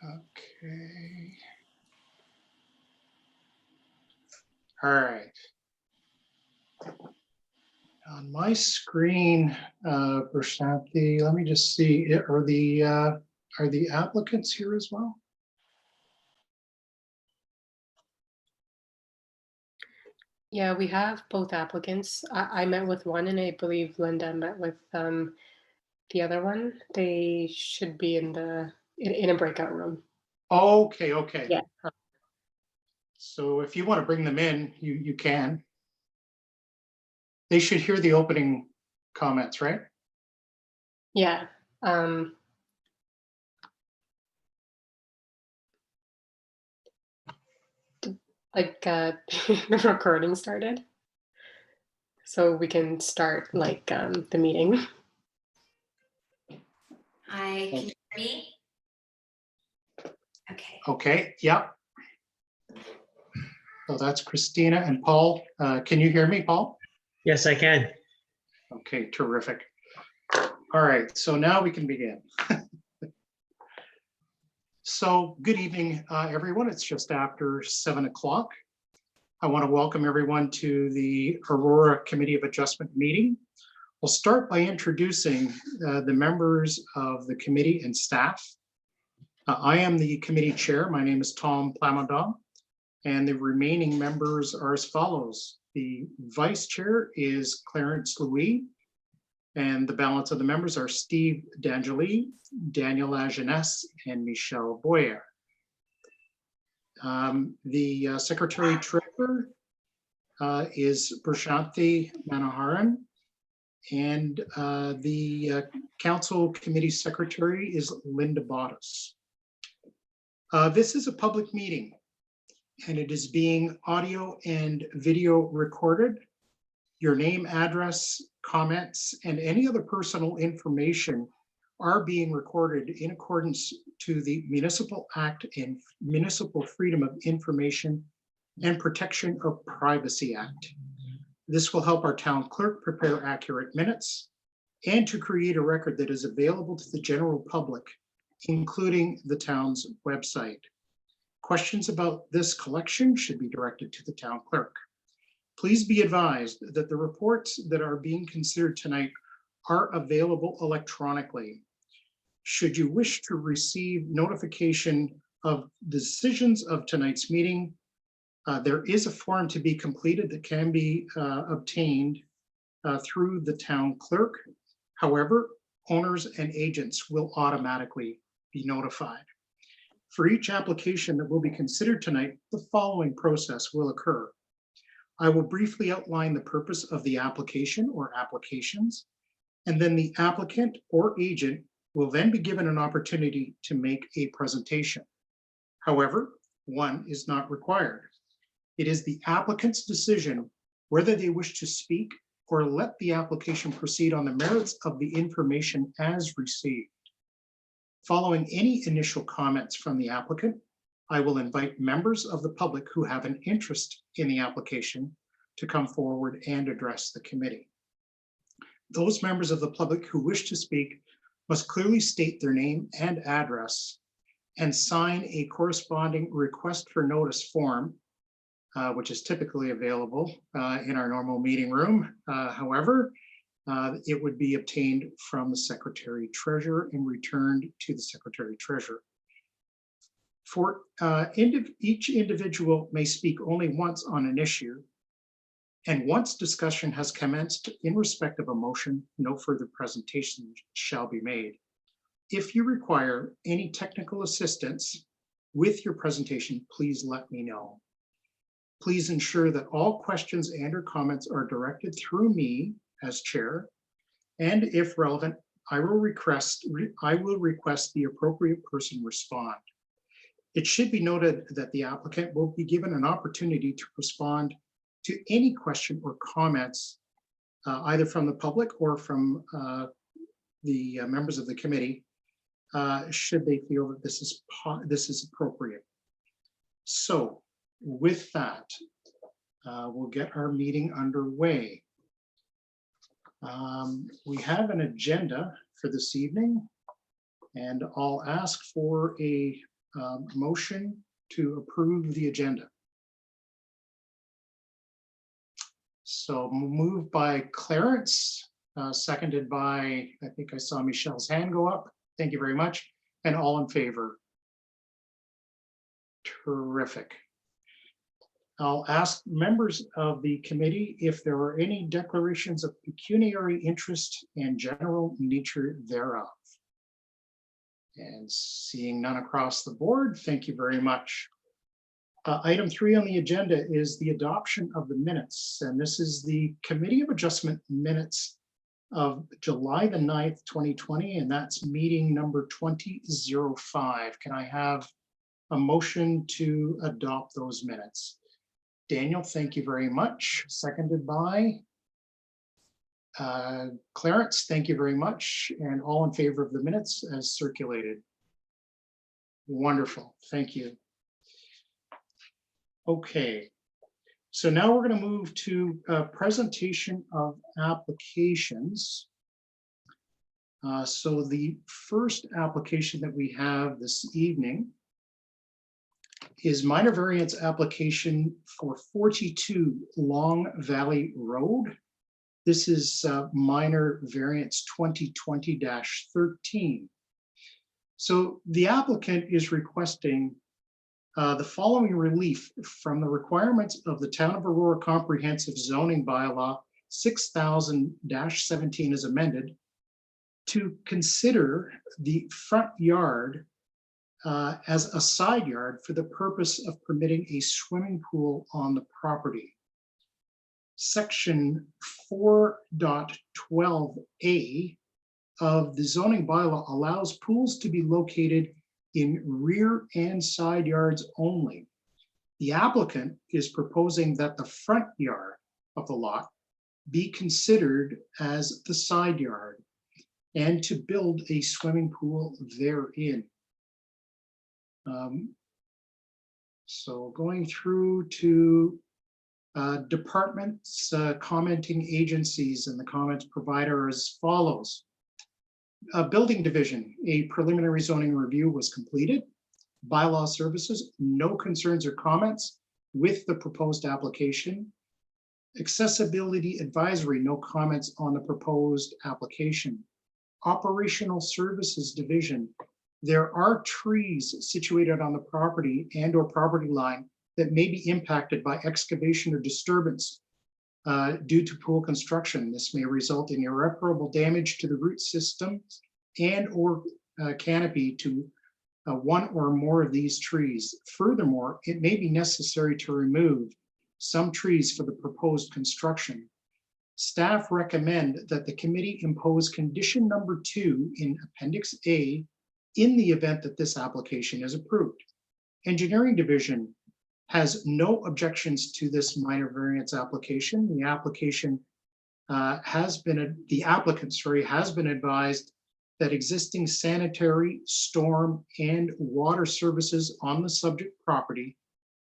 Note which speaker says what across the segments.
Speaker 1: Okay. All right. On my screen, Prashanthi, let me just see. Are the applicants here as well?
Speaker 2: Yeah, we have both applicants. I met with one, and I believe Linda met with the other one. They should be in a breakout room.
Speaker 1: Okay, okay.
Speaker 2: Yeah.
Speaker 1: So if you want to bring them in, you can. They should hear the opening comments, right?
Speaker 2: Yeah. Like the recording started, so we can start like the meeting.
Speaker 3: Hi, can you hear me? Okay.
Speaker 1: Okay, yeah. So that's Christina and Paul. Can you hear me, Paul?
Speaker 4: Yes, I can.
Speaker 1: Okay, terrific. All right, so now we can begin. So good evening, everyone. It's just after 7 o'clock. I want to welcome everyone to the Aurora Committee of Adjustment meeting. We'll start by introducing the members of the committee and staff. I am the committee chair. My name is Tom Plamondon, and the remaining members are as follows. The vice chair is Clarence Louis, and the balance of the members are Steve D'Angeli, Daniel Agenès, and Michelle Boyer. The secretary treasurer is Prashanthi Manoharan, and the council committee secretary is Linda Bottas. This is a public meeting, and it is being audio and video recorded. Your name, address, comments, and any other personal information are being recorded in accordance to the Municipal Act and Municipal Freedom of Information and Protection of Privacy Act. This will help our town clerk prepare accurate minutes and to create a record that is available to the general public, including the town's website. Questions about this collection should be directed to the town clerk. Please be advised that the reports that are being considered tonight are available electronically. Should you wish to receive notification of decisions of tonight's meeting, there is a form to be completed that can be obtained through the town clerk. However, owners and agents will automatically be notified. For each application that will be considered tonight, the following process will occur. I will briefly outline the purpose of the application or applications, and then the applicant or agent will then be given an opportunity to make a presentation. However, one is not required. It is the applicant's decision whether they wish to speak or let the application proceed on the merits of the information as received. Following any initial comments from the applicant, I will invite members of the public who have an interest in the application to come forward and address the committee. Those members of the public who wish to speak must clearly state their name and address and sign a corresponding request for notice form, which is typically available in our normal meeting room. However, it would be obtained from the secretary treasurer and returned to the secretary treasurer. For each individual may speak only once on an issue, and once discussion has commenced in respect of a motion, no further presentation shall be made. If you require any technical assistance with your presentation, please let me know. Please ensure that all questions and or comments are directed through me as chair, and if relevant, I will request the appropriate person respond. It should be noted that the applicant will be given an opportunity to respond to any question or comments, either from the public or from the members of the committee, should they feel that this is appropriate. So with that, we'll get our meeting underway. We have an agenda for this evening, and I'll ask for a motion to approve the agenda? So moved by Clarence, seconded by, I think I saw Michelle's hand go up. Thank you very much. And all in favor? Terrific. I'll ask members of the committee if there are any declarations of pecuniary interest and general nature thereof. And seeing none across the board, thank you very much. Item 3 on the agenda is the adoption of the minutes, and this is the Committee of Adjustment minutes of July the 9th, 2020, and that's meeting number 2005. Can I have a motion to adopt those minutes? Daniel, thank you very much. Seconded by Clarence, thank you very much. And all in favor of the minutes as circulated. Wonderful, thank you. Okay, so now we're going to move to a presentation of applications. So the first application that we have this evening is minor variance application for 42 Long Valley Road. This is minor variance 2020-13. So the applicant is requesting the following relief from the requirements of the Town of Aurora Comprehensive Zoning Bylaw 6000-17 as amended, to consider the front yard as a side yard for the purpose of permitting a swimming pool on the property. Section 4.12a of the zoning bylaw allows pools to be located in rear and side yards only. The applicant is proposing that the front yard of the lot be considered as the side yard and to build a swimming pool therein. So going through to departments, commenting agencies, and the comments provided are as follows. Building division, a preliminary zoning review was completed. Bylaw services, no concerns or comments with the proposed application. Accessibility advisory, no comments on the proposed application. Operational services division, there are trees situated on the property and or property line that may be impacted by excavation or disturbance due to pool construction. This may result in irreparable damage to the root system and or canopy to one or more of these trees. Furthermore, it may be necessary to remove some trees for the proposed construction. Staff recommend that the committee impose condition number 2 in Appendix A in the event that this application is approved. Engineering division has no objections to this minor variance application. The application the applicant, has been advised that existing sanitary, storm, and water services on the subject property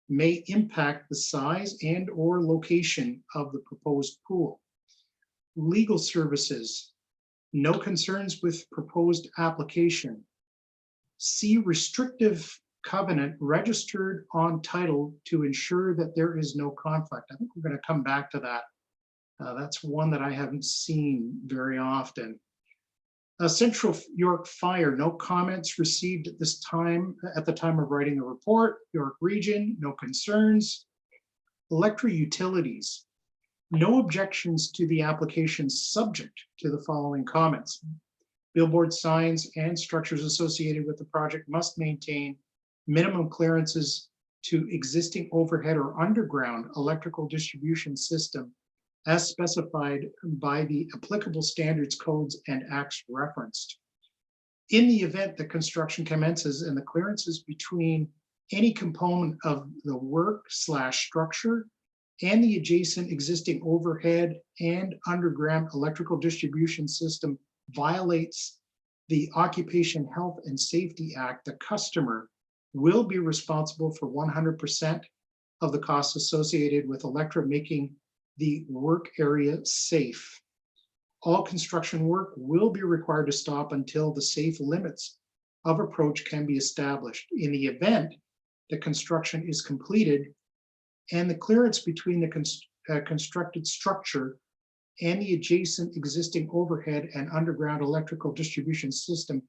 Speaker 1: may impact the size and or location of the proposed pool. Legal services, no concerns with proposed application. See restrictive covenant registered on title to ensure that there is no conflict. I think we're going to come back to that. That's one that I haven't seen very often. Central York Fire, no comments received at this time, at the time of writing the report. York Region, no concerns. Electric Utilities, no objections to the application subject to the following comments. Billboard signs and structures associated with the project must maintain minimum clearances to existing overhead or underground electrical distribution system as specified by the applicable standards, codes, and acts referenced. In the event that construction commences and the clearances between any component of the work/structure and the adjacent existing overhead and underground electrical distribution system violates the Occupation Health and Safety Act, the customer will be responsible for 100% of the costs associated with electric making the work area safe. All construction work will be required to stop until the safe limits of approach can be established. In the event the construction is completed and the clearance between the constructed structure and the adjacent existing overhead and underground electrical distribution system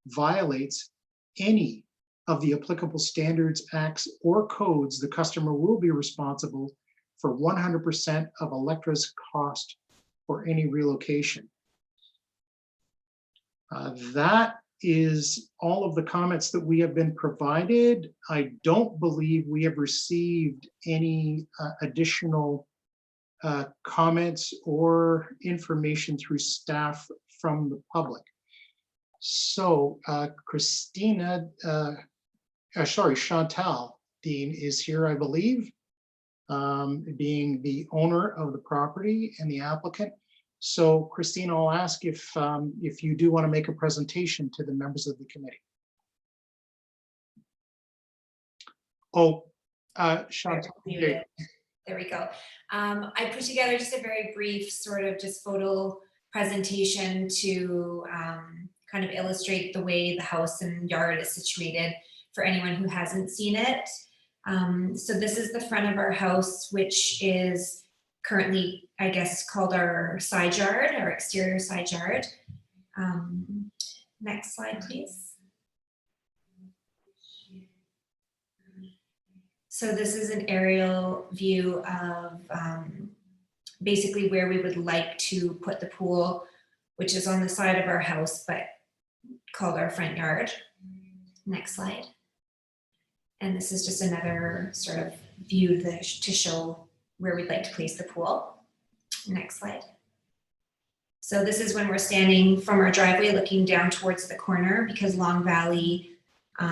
Speaker 1: violates any of the applicable standards, acts, or codes, the customer will be responsible for 100% of Electra's cost for any relocation. That is all of the comments that we have been provided. I don't believe we have received any additional comments or information through staff from the public. So Christina, sorry, Chantal Dean is here, I believe, being the owner of the property and the applicant. So Christina, I'll ask if you do want to make a presentation to the members of the committee. Oh, Chantal.
Speaker 3: There we go. I put together just a very brief sort of just photo presentation to kind of illustrate the way the house and yard is situated for anyone who hasn't seen it. So this is the front of our house, which is currently, I guess, called our side yard, our exterior side yard. Next slide, please. So this is an aerial view of basically where we would like to put the pool, which is on the side of our house, but called our front yard. Next slide. And this is just another sort of view to show where we'd like to place the pool. Next slide. So this is when we're standing from our driveway looking down towards the corner, because Long Valley,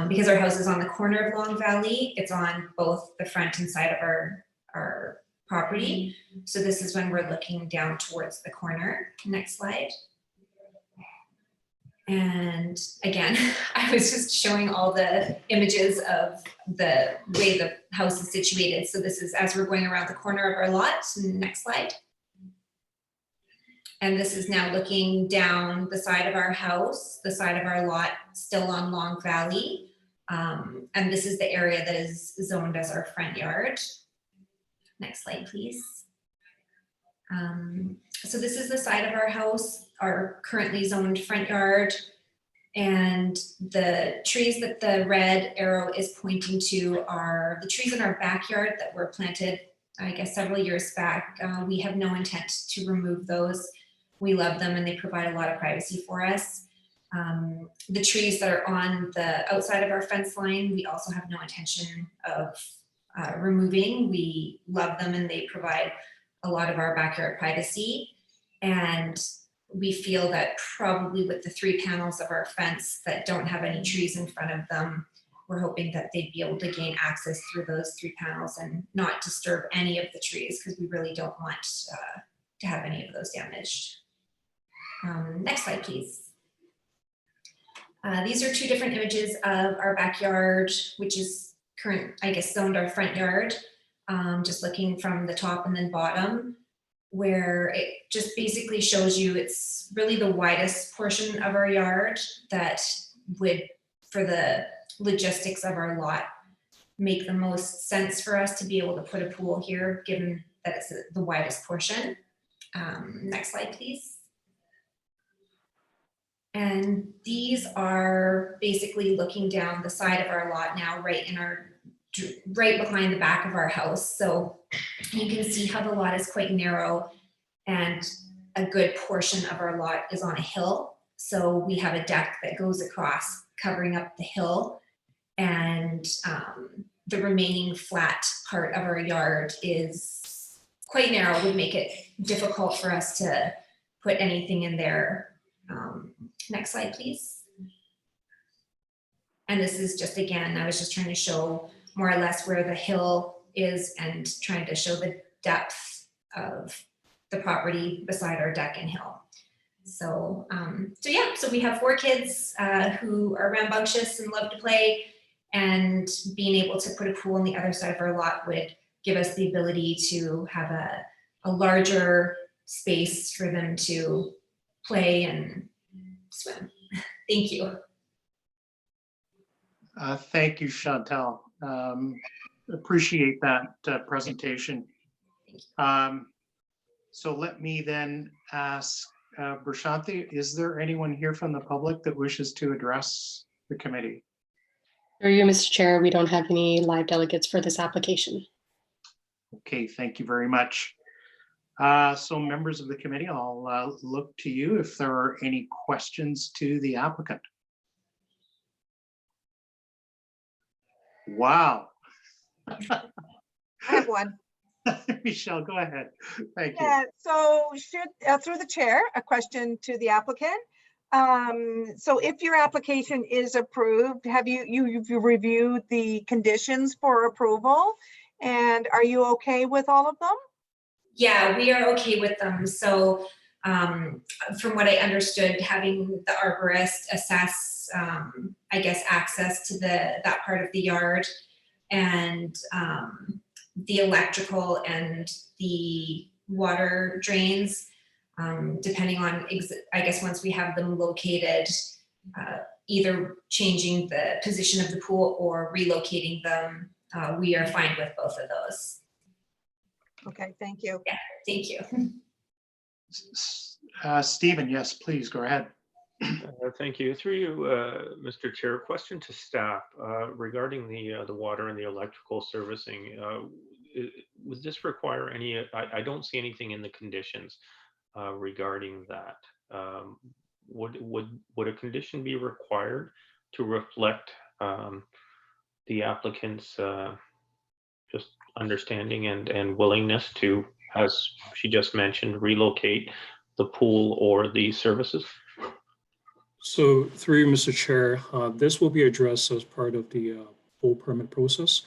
Speaker 3: because our house is on the corner of Long Valley, it's on both the front and side of our property. So this is when we're looking down towards the corner. Next slide. And again, I was just showing all the images of the way the house is situated. So this is as we're going around the corner of our lot. Next slide. And this is now looking down the side of our house, the side of our lot, still on Long Valley. And this is the area that is zoned as our front yard. Next slide, please. So this is the side of our house, our currently zoned front yard. And the trees that the red arrow is pointing to are the trees in our backyard that were planted, I guess, several years back. We have no intent to remove those. We love them and they provide a lot of privacy for us. The trees that are on the outside of our fence line, we also have no intention of removing. We love them and they provide a lot of our backyard privacy. And we feel that probably with the 3 panels of our fence that don't have any trees in front of them, we're hoping that they'd be able to gain access through those 3 panels and not disturb any of the trees, because we really don't want to have any of those damaged. Next slide, please. These are 2 different images of our backyard, which is current, I guess, zoned our front yard, just looking from the top and then bottom, where it just basically shows you it's really the widest portion of our yard that would, for the logistics of our lot, make the most sense for us to be able to put a pool here, given that it's the widest portion. Next slide, please. And these are basically looking down the side of our lot now, right behind the back of our house. So you can see how the lot is quite narrow and a good portion of our lot is on a hill. So we have a deck that goes across, covering up the hill, and the remaining flat part of our yard is quite narrow, would make it difficult for us to put anything in there. Next slide, please. And this is just, again, I was just trying to show more or less where the hill is and trying to show the depth of the property beside our deck and hill. So, so we have 4 kids who are rambunctious and love to play, and being able to put a pool on the other side of our lot would give us the ability to have a larger space for them to play and swim. Thank you.
Speaker 1: Thank you, Chantal. Appreciate that presentation. So let me then ask Prashanthi, is there anyone here from the public that wishes to address the committee?
Speaker 2: Through you, Mr. Chair, we don't have any live delegates for this application.
Speaker 1: Okay, thank you very much. So members of the committee, I'll look to you if there are any questions to the applicant. Wow.
Speaker 4: I have one.
Speaker 1: Michelle, go ahead. Thank you.
Speaker 4: Yeah, so through the chair, a question to the applicant. So if your application is approved, have you've reviewed the conditions for approval? And are you okay with all of them?
Speaker 3: Yeah, we are okay with them. So from what I understood, having the arborist assess, I guess, access to that part of the yard, and the electrical and the water drains, depending on, I guess, once we have them located, either changing the position of the pool or relocating them, we are fine with both of those.
Speaker 4: Okay, thank you.
Speaker 3: Yeah, thank you.
Speaker 1: Stephen, yes, please go ahead.
Speaker 5: Thank you. Through you, Mr. Chair, question to staff regarding the water and the electrical servicing. Would this require any? I don't see anything in the conditions regarding that. Would a condition be required to reflect the applicant's just understanding and willingness to, as she just mentioned, relocate the pool or the services?
Speaker 6: So through you, Mr. Chair, this will be addressed as part of the pool permit process.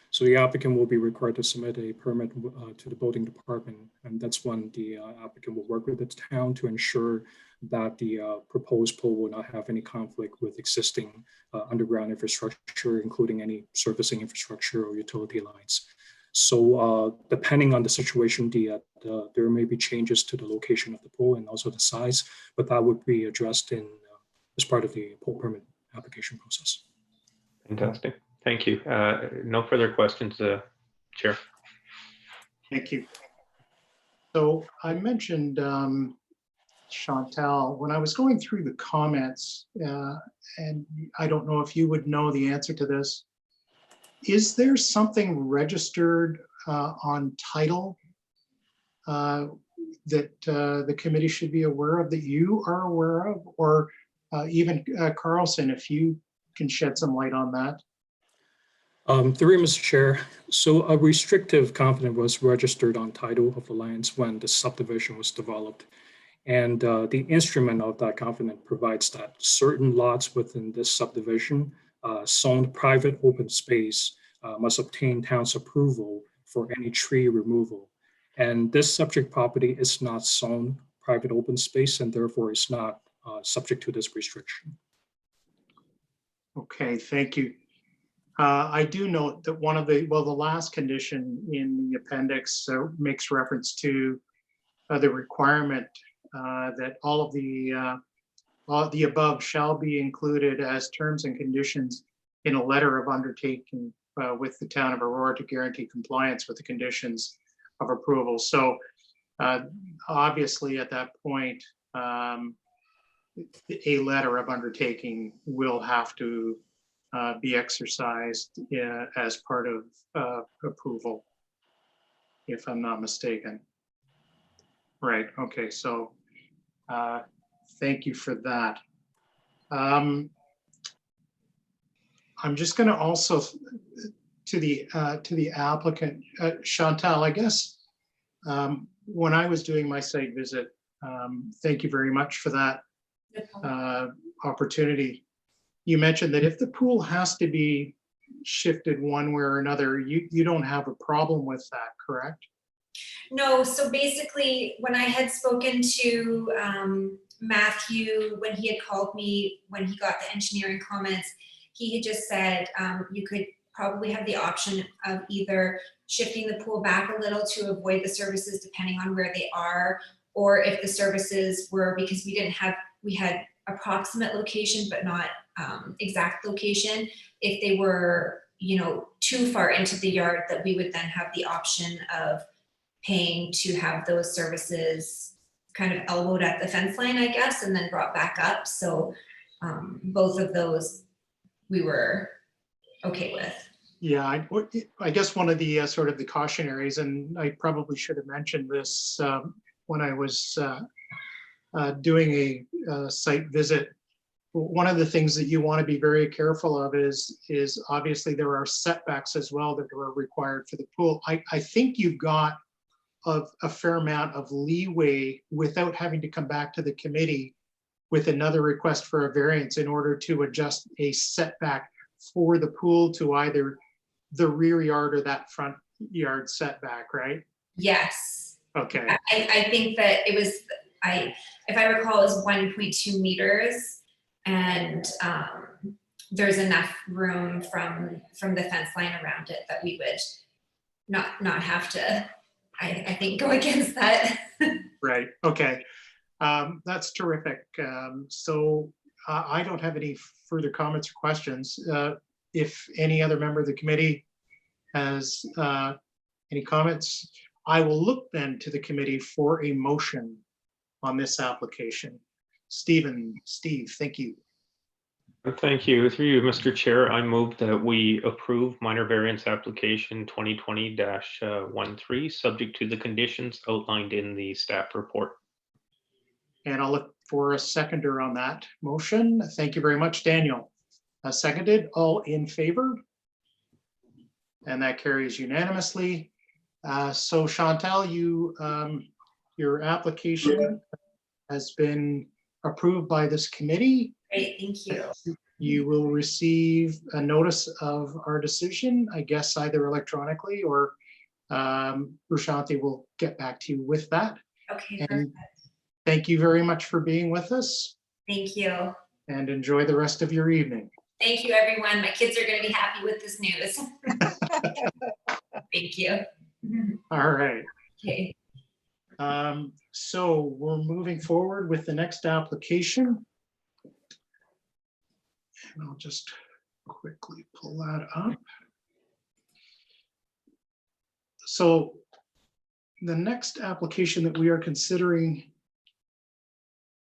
Speaker 6: So the applicant will be required to submit a permit to the building department, and that's when the applicant will work with the town to ensure that the proposed pool will not have any conflict with existing underground infrastructure, including any servicing infrastructure or utility lines. So depending on the situation, there may be changes to the location of the pool and also the size, but that would be addressed in as part of the pool permit application process.
Speaker 5: Fantastic. Thank you. No further questions, Chair.
Speaker 1: Thank you. So I mentioned, Chantal, when I was going through the comments, and I don't know if you would know the answer to this, is there something registered on title that the committee should be aware of, that you are aware of, or even Carlson, if you can shed some light on that?
Speaker 6: Through you, Mr. Chair. So a restrictive covenant was registered on title of the lands when the subdivision was developed. And the instrument of that covenant provides that certain lots within this subdivision zoned private open space must obtain town's approval for any tree removal. And this subject property is not zoned private open space and therefore is not subject to this restriction.
Speaker 1: Okay, thank you. I do note that one of the last condition in the appendix makes reference to the requirement that all of the above shall be included as terms and conditions in a letter of undertaking with the town of Aurora to guarantee compliance with the conditions of approval. So obviously at that point, a letter of undertaking will have to be exercised as part of approval, if I'm not mistaken. Right, okay, so thank you for that. I'm just gonna also, to the applicant, Chantal, I guess, when I was doing my site visit, thank you very much for that opportunity. You mentioned that if the pool has to be shifted one way or another, you don't have a problem with that, correct?
Speaker 3: No, so basically when I had spoken to Matthew, when he had called me, when he got the engineering comments, he had just said you could probably have the option of either shifting the pool back a little to avoid the services depending on where they are, or if the services were, because we had approximate location but not exact location. If they were, you know, too far into the yard, that we would then have the option of paying to have those services kind of elbowed at the fence line, I guess, and then brought back up. So both of those we were okay with.
Speaker 1: Yeah, I guess one of the sort of the cautionaries, and I probably should have mentioned this when I was doing a site visit. One of the things that you want to be very careful of is obviously there are setbacks as well that are required for the pool. I think you've got a fair amount of leeway without having to come back to the committee with another request for a variance in order to adjust a setback for the pool to either the rear yard or that front yard setback, right?
Speaker 3: Yes.
Speaker 1: Okay.
Speaker 3: I think that it was, if I recall, it was 1.2 meters. And there's enough room from the fence line around it that we would not have to, I think, go against that.
Speaker 1: Right, okay. That's terrific. So I don't have any further comments or questions. If any other member of the committee has any comments, I will look then to the committee for a motion on this application. Steve, thank you.
Speaker 5: Thank you. Through you, Mr. Chair, I move that we approve minor variance application 2020-13, subject to the conditions outlined in the staff report.
Speaker 1: And I'll look for a seconder on that motion. Thank you very much, Daniel. Seconded, all in favor? And that carries unanimously. So Chantal, your application has been approved by this committee.
Speaker 3: Great, thank you.
Speaker 1: You will receive a notice of our decision, I guess either electronically or Prashanti will get back to you with that.
Speaker 3: Okay,
Speaker 1: And
Speaker 3: perfect.
Speaker 1: thank you very much for being with us
Speaker 3: Thank you.
Speaker 1: and enjoy the rest of your evening.
Speaker 3: Thank you, everyone. My kids are going to be happy with this news. Thank you.
Speaker 1: All right.
Speaker 3: Okay.
Speaker 1: So we're moving forward with the next application. And I'll just quickly pull that up. So the next application that we are considering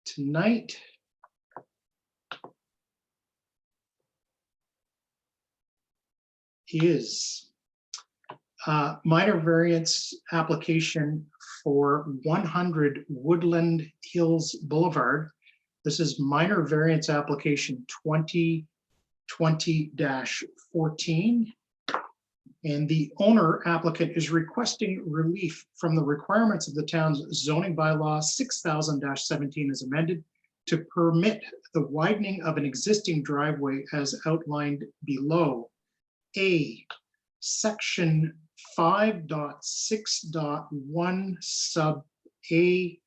Speaker 1: tonight is minor variance application for 100 Woodland Hills Boulevard. This is minor variance application 2020-14. And the owner applicant is requesting relief from the requirements of the town's zoning bylaw 6000-17 as amended to permit the widening of an existing driveway as outlined below. A, section 5.6.1 sub A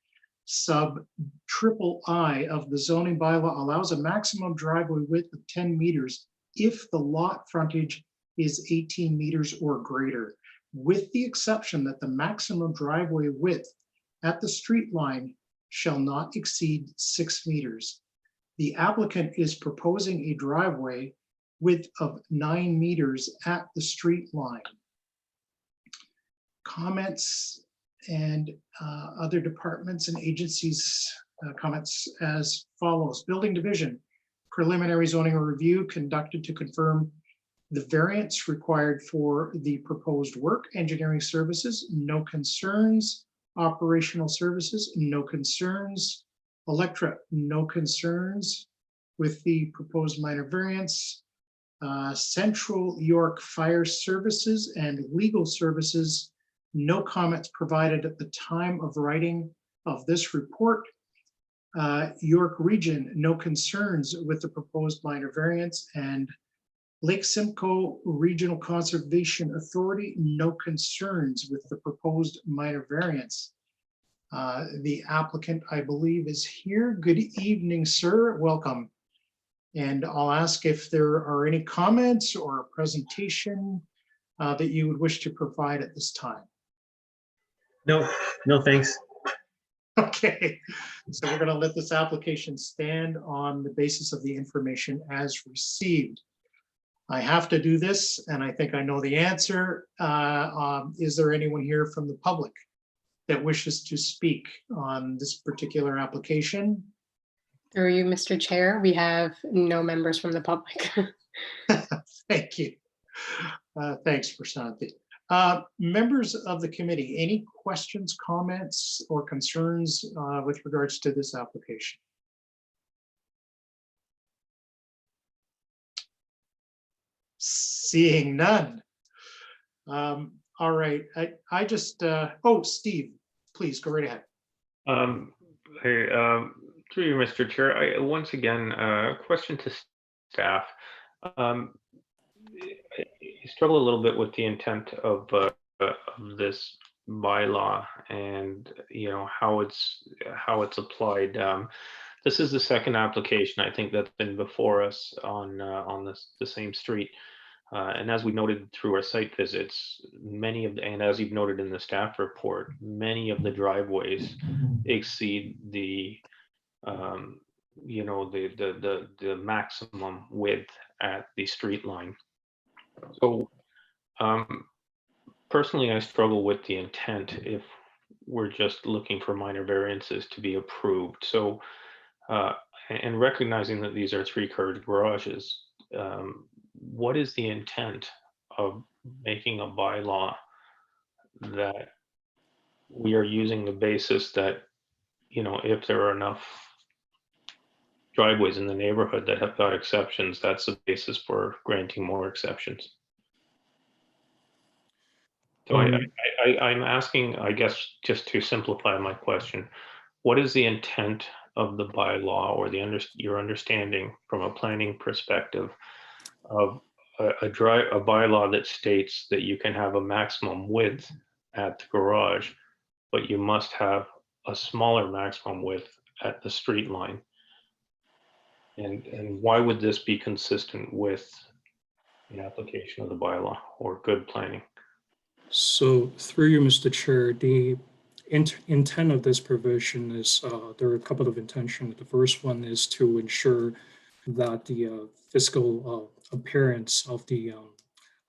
Speaker 1: sub triple I of the zoning bylaw allows a maximum driveway width of 10 meters if the lot frontage is 18 meters or greater, with the exception that the maximum driveway width at the street line shall not exceed 6 meters. The applicant is proposing a driveway width of 9 meters at the street line. Comments and other departments and agencies comments as follows. Building Division, preliminary zoning review conducted to confirm the variance required for the proposed work. Engineering services, no concerns. Operational services, no concerns. Electra, no concerns with the proposed minor variance. Central York Fire Services and Legal Services, no comments provided at the time of writing of this report. York Region, no concerns with the proposed minor variance. And Lake Simcoe Regional Conservation Authority, no concerns with the proposed minor variance. The applicant, I believe, is here. Good evening, sir. Welcome. And I'll ask if there are any comments or a presentation that you would wish to provide at this time.
Speaker 7: No, thanks.
Speaker 1: Okay, so we're going to let this application stand on the basis of the information as received. I have to do this, and I think I know the answer. Is there anyone here from the public that wishes to speak on this particular application?
Speaker 2: Through you, Mr. Chair, we have no members from the public.
Speaker 1: Thank you. Thanks, Prasanthi. Members of the committee, any questions, comments, or concerns with regards to this application? Seeing none. All right, I just, oh, Steve, please go right ahead.
Speaker 5: Hey, through you, Mr. Chair, once again, question to staff. I struggle a little bit with the intent of this bylaw and how it's applied. This is the second application I think that's been before us on the same street. And as we noted through our site visits, and as you've noted in the staff report, many of the driveways exceed the maximum width at the street line. So personally, I struggle with the intent if we're just looking for minor variances to be approved. So and recognizing that these are 3-car garages, what is the intent of making a bylaw that we are using the basis that, if there are enough driveways in the neighborhood that have got exceptions, that's the basis for granting more exceptions? So I'm asking, I guess, just to simplify my question, what is the intent of the bylaw, or your understanding from a planning perspective of a bylaw that states that you can have a maximum width at the garage, but you must have a smaller maximum width at the street line? And why would this be consistent with the application of the bylaw or good planning?
Speaker 6: So through you, Mr. Chair, the intent of this provision is, there are a couple of intentions. The first one is to ensure that the physical appearance of the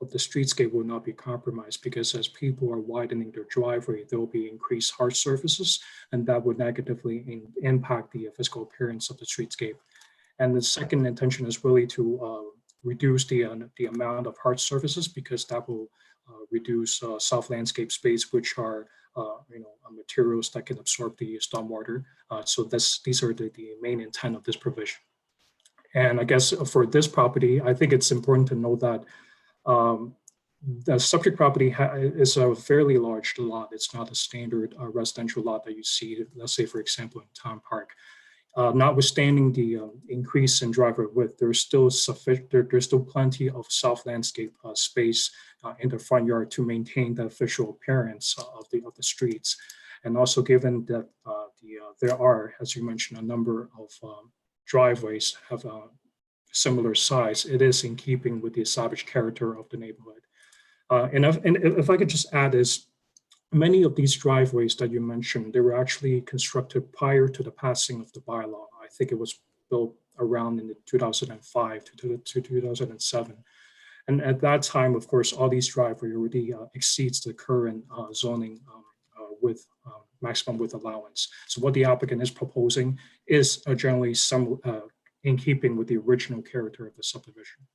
Speaker 6: streetscape will not be compromised, because as people are widening their driveway, there will be increased hard surfaces, and that would negatively impact the physical appearance of the streetscape. And the second intention is really to reduce the amount of hard surfaces, because that will reduce soft landscape space, which are materials that can absorb the stormwater. So these are the main intent of this provision. And I guess for this property, I think it's important to know that the subject property is a fairly large lot. It's not a standard residential lot that you see, let's say, for example, in Town Park. Notwithstanding the increase in driveway width, there's still plenty of soft landscape space in the front yard to maintain the visual appearance of the streets. And also, given that there are, as you mentioned, a number of driveways have a similar size, it is in keeping with the established character of the neighborhood. And if I could just add is, many of these driveways that you mentioned, they were actually constructed prior to the passing of the bylaw. I think it was built around in the 2005 to 2007. And at that time, of course, all these driveways already exceeds the current zoning with maximum width allowance. So what the applicant is proposing is generally in keeping with the original character of the subdivision.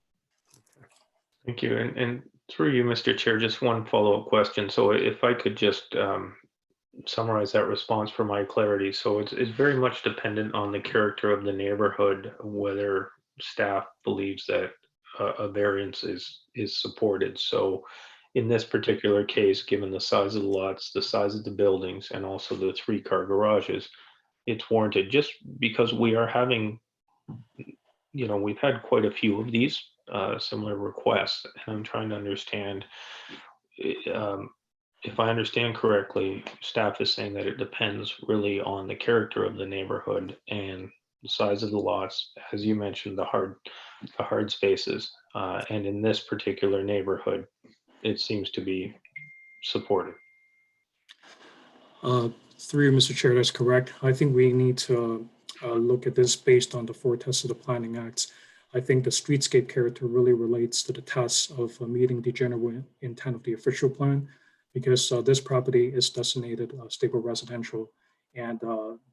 Speaker 5: Thank you. And through you, Mr. Chair, just one follow-up question. So if I could just summarize that response for my clarity. So it's very much dependent on the character of the neighborhood, whether staff believes that a variance is supported. So in this particular case, given the size of the lots, the size of the buildings, and also the 3-car garages, it's warranted, just because we are having, we've had quite a few of these similar requests, and I'm trying to understand, if I understand correctly, staff is saying that it depends really on the character of the neighborhood and the size of the lots, as you mentioned, the hard spaces, and in this particular neighborhood, it seems to be supported.
Speaker 6: Through Mr. Chair, that's correct. I think we need to look at this based on the 4 tests of the Planning Acts. I think the streetscape character really relates to the tests of meeting the general intent of the official plan, because this property is designated stable residential, and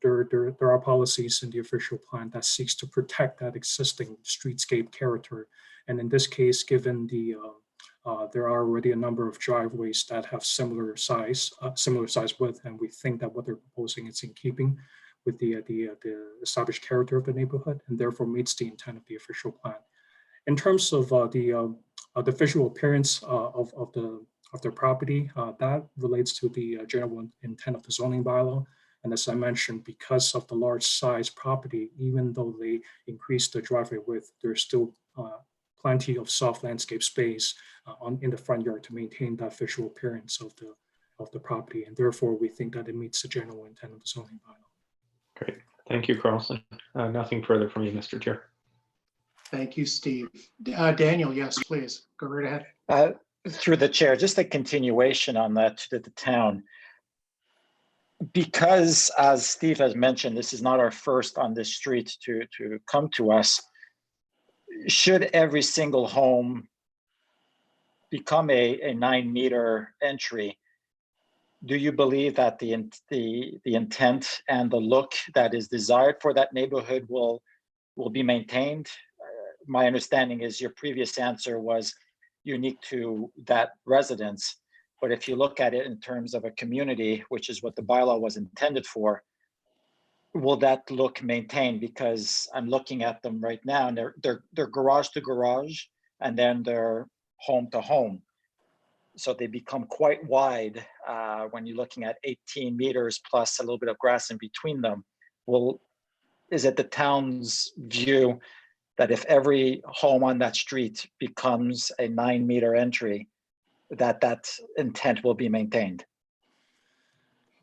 Speaker 6: there are policies in the official plan that seeks to protect that existing streetscape character. And in this case, given there are already a number of driveways that have similar size width, and we think that what they're proposing is in keeping with the established character of the neighborhood, and therefore meets the intent of the official plan. In terms of the visual appearance of the property, that relates to the general intent of the zoning bylaw. And as I mentioned, because of the large size property, even though they increased the driveway width, there's still plenty of soft landscape space in the front yard to maintain that visual appearance of the property, and therefore we think that it meets the general intent of the zoning bylaw.
Speaker 5: Great. Thank you, Carlson. Nothing further from you, Mr. Chair.
Speaker 1: Thank you, Steve. Daniel, yes, please, go right ahead.
Speaker 7: Through the chair, just a continuation on that to the town. Because, as Steve has mentioned, this is not our first on this street to come to us. Should every single home become a 9-meter entry, do you believe that the intent and the look that is desired for that neighborhood will be maintained? My understanding is your previous answer was unique to that residence. But if you look at it in terms of a community, which is what the bylaw was intended for, will that look maintained? Because I'm looking at them right now, and they're garage to garage, and then they're home to home. So they become quite wide when you're looking at 18 meters plus a little bit of grass in between them. Well, is it the town's view that if every home on that street becomes a 9-meter entry, that intent will be maintained?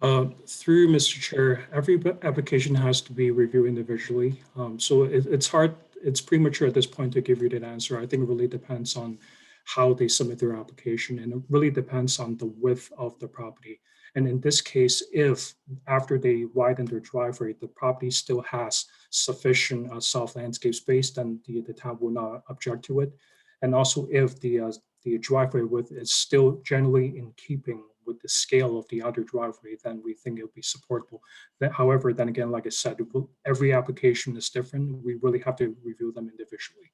Speaker 6: Through Mr. Chair, every application has to be reviewed individually. So it's premature at this point to give you that answer. I think it really depends on how they submit their application, and it really depends on the width of the property. And in this case, if after they widen their driveway, the property still has sufficient soft landscape space, then the town will not object to it. And also if the driveway width is still generally in keeping with the scale of the other driveway, then we think it'll be supportable. However, then again, like I said, every application is different. We really have to review them individually.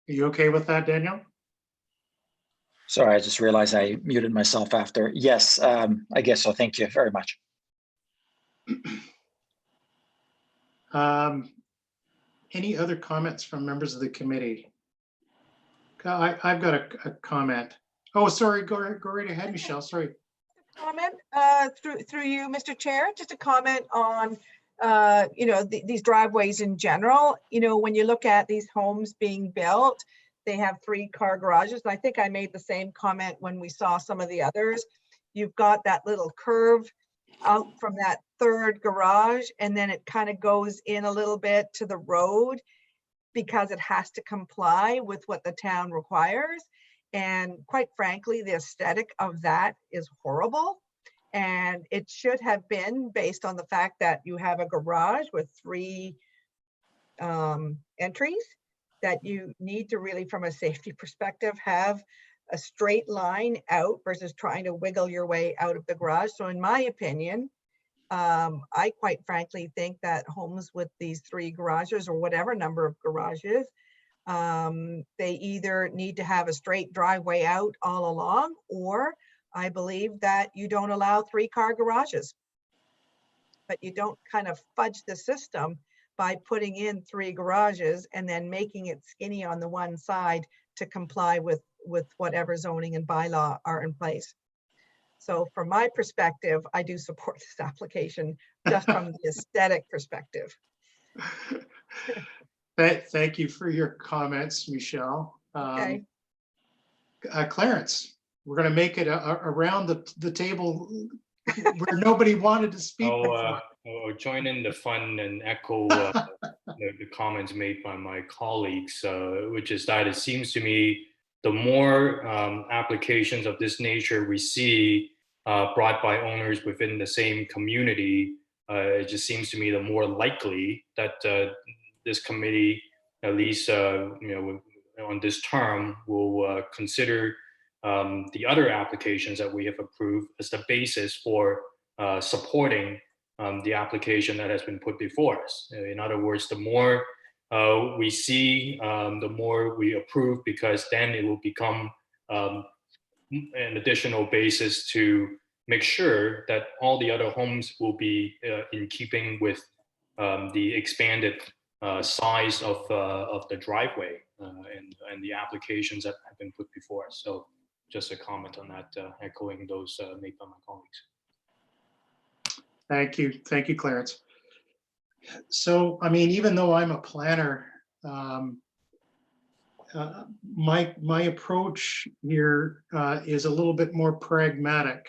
Speaker 1: Are you okay with that, Daniel?
Speaker 7: Sorry, I just realized I muted myself after. Yes, I guess so. Thank you very much.
Speaker 1: Any other comments from members of the committee? I've got a comment. Oh, sorry, go right ahead, Michelle, sorry.
Speaker 4: Comment through you, Mr. Chair, just a comment on these driveways in general. When you look at these homes being built, they have 3-car garages. And I think I made the same comment when we saw some of the others. You've got that little curve out from that 3rd garage, and then it kind of goes in a little bit to the road because it has to comply with what the town requires. And quite frankly, the aesthetic of that is horrible. And it should have been based on the fact that you have a garage with 3 entries, that you need to really, from a safety perspective, have a straight line out versus trying to wiggle your way out of the garage. So in my opinion, I quite frankly think that homes with these 3 garages or whatever number of garages, they either need to have a straight driveway out all along, or I believe that you don't allow 3-car garages. But you don't kind of fudge the system by putting in 3 garages and then making it skinny on the one side to comply with whatever zoning and bylaw are in place. So from my perspective, I do support this application just from the aesthetic perspective.
Speaker 1: Thank you for your comments, Michelle.
Speaker 4: Okay.
Speaker 1: Clarence, we're going to make it around the table where nobody wanted to speak before.
Speaker 8: Join in the fun and echo the comments made by my colleagues, which is that it seems to me the more applications of this nature we see brought by owners within the same community, it just seems to me the more likely that this committee, at least on this term, will consider the other applications that we have approved as the basis for supporting the application that has been put before us. In other words, the more we see, the more we approve, because then it will become an additional basis to make sure that all the other homes will be in keeping with the expanded size of the driveway and the applications that have been put before us. So just a comment on that, echoing those made by my colleagues.
Speaker 1: Thank you, Clarence. So, I mean, even though I'm a planner, my approach here is a little bit more pragmatic,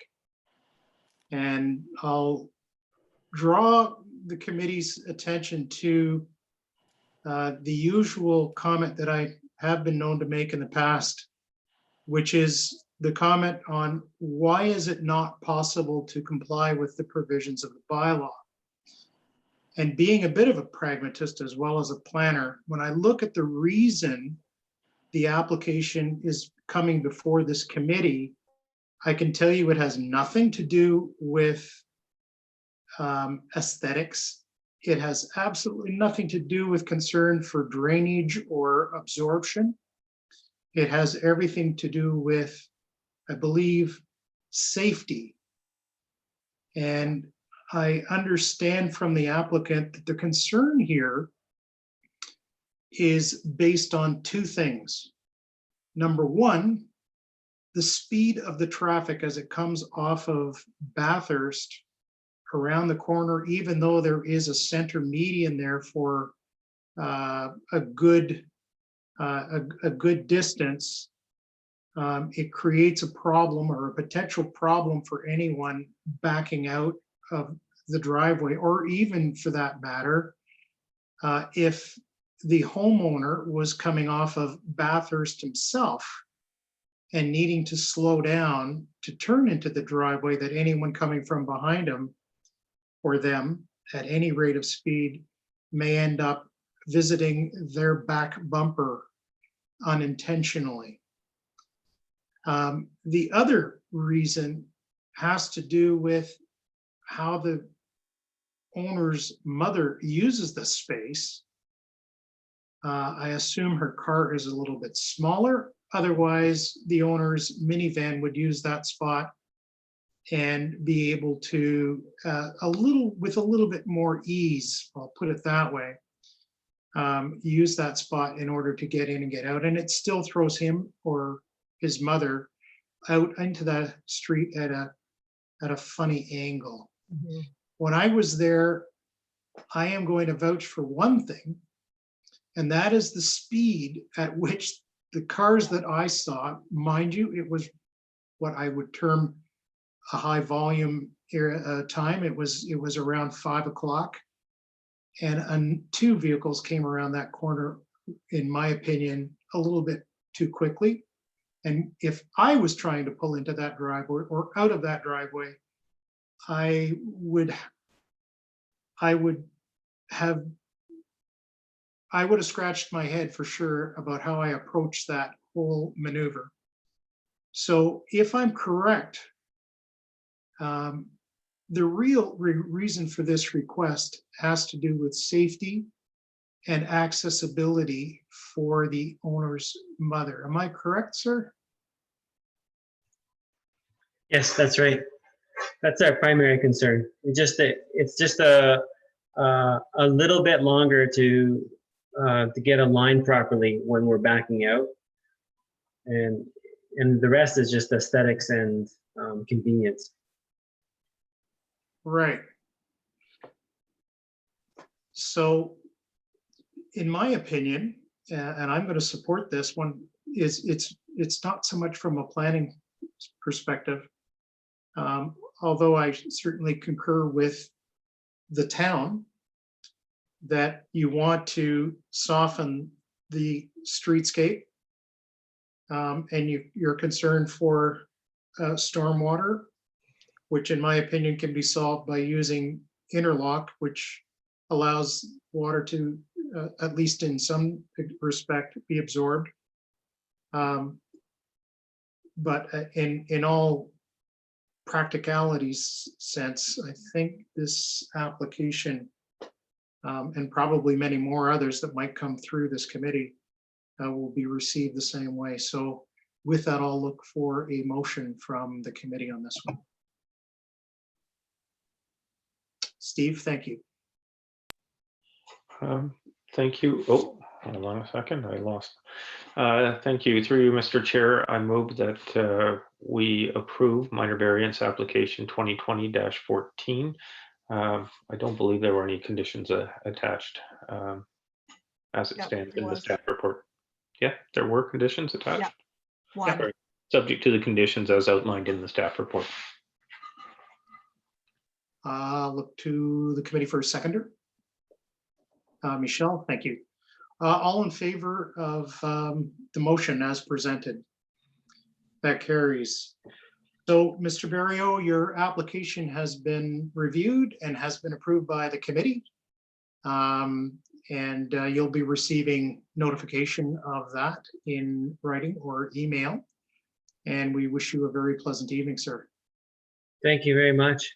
Speaker 1: and I'll draw the committee's attention to the usual comment that I have been known to make in the past, which is the comment on why is it not possible to comply with the provisions of the bylaw? And being a bit of a pragmatist as well as a planner, when I look at the reason the application is coming before this committee, I can tell you it has nothing to do with aesthetics. It has absolutely nothing to do with concern for drainage or absorption. It has everything to do with, I believe, safety. And I understand from the applicant that the concern here is based on two things. Number one, the speed of the traffic as it comes off of Bathurst around the corner, even though there is a center median there for a good distance, it creates a problem or a potential problem for anyone backing out of the driveway, or even for that matter, if the homeowner was coming off of Bathurst himself and needing to slow down to turn into the driveway, that anyone coming from behind him or them at any rate of speed may end up visiting their back bumper unintentionally. The other reason has to do with how the owner's mother uses the space. I assume her car is a little bit smaller. Otherwise, the owner's minivan would use that spot and be able to, with a little bit more ease, I'll put it that way, use that spot in order to get in and get out. And it still throws him or his mother out into the street at a funny angle. Mm-hmm. When I was there, I am going to vouch for one thing, and that is the speed at which the cars that I saw, mind you, it was what I would term a high volume time. It was around 5 o'clock, and two vehicles came around that corner, in my opinion, a little bit too quickly. And if I was trying to pull into that driveway or out of that driveway, I would have scratched my head for sure about how I approached that whole maneuver. So if I'm correct, the real reason for this request has to do with safety and accessibility for the owner's mother. Am I correct, sir?
Speaker 9: Yes, that's right. That's our primary concern. It's just a little bit longer to get aligned properly when we're backing out, and the rest is just aesthetics and convenience.
Speaker 1: Right. So, in my opinion, and I'm going to support this one, is it's not so much from a planning perspective, although I certainly concur with the town that you want to soften the streetscape, and you're concerned for stormwater, which in my opinion can be solved by using interlock, which allows water to, at least in some respect, be absorbed. But in all practicalities sense, I think this application, and probably many more others that might come through this committee, will be received the same way. So with that, I'll look for a motion from the committee on this one. Steve, thank you.
Speaker 5: Thank you. Oh, hold on a second. I lost. Thank you. Through you, Mr. Chair, I move that we approve minor variance application 2020-14. I don't believe there were any conditions attached as it
Speaker 4: Yep,
Speaker 5: stands
Speaker 4: there
Speaker 5: in the
Speaker 4: was.
Speaker 5: staff report. Yeah, there were conditions attached.
Speaker 4: Yeah. One.
Speaker 5: Sorry. Subject to the conditions as outlined in the staff report.
Speaker 1: Look to the committee for a seconder. Michelle, thank you. All in favor of the motion as presented? That carries. So, Mr. Barrio, your application has been reviewed and has been approved by the committee. And you'll be receiving notification of that in writing or email. And we wish you a very pleasant evening, sir.
Speaker 9: Thank you very much.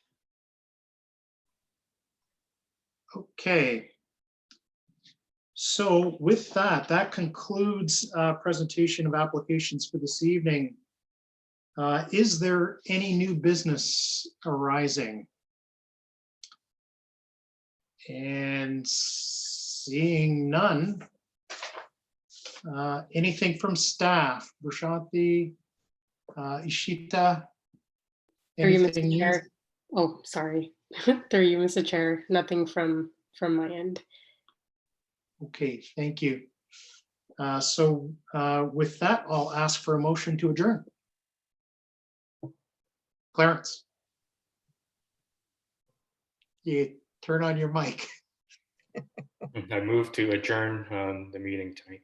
Speaker 1: Okay. So with that, that concludes presentation of applications for this evening. Is there any new business arising? And seeing none, anything from staff? Prashanthi, Ishita?
Speaker 2: Through you,
Speaker 1: Anything
Speaker 2: Mr.
Speaker 1: new?
Speaker 2: Chair. Oh, sorry. Through you, Mr. Chair. Nothing from my end.
Speaker 1: Okay, thank you. So with that, I'll ask for a motion to adjourn. Clarence. You turn on your mic.
Speaker 8: I move to adjourn the meeting tonight.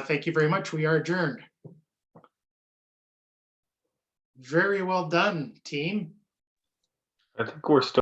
Speaker 1: Thank you very much. We are adjourned. Very well done, team.
Speaker 5: I think we're still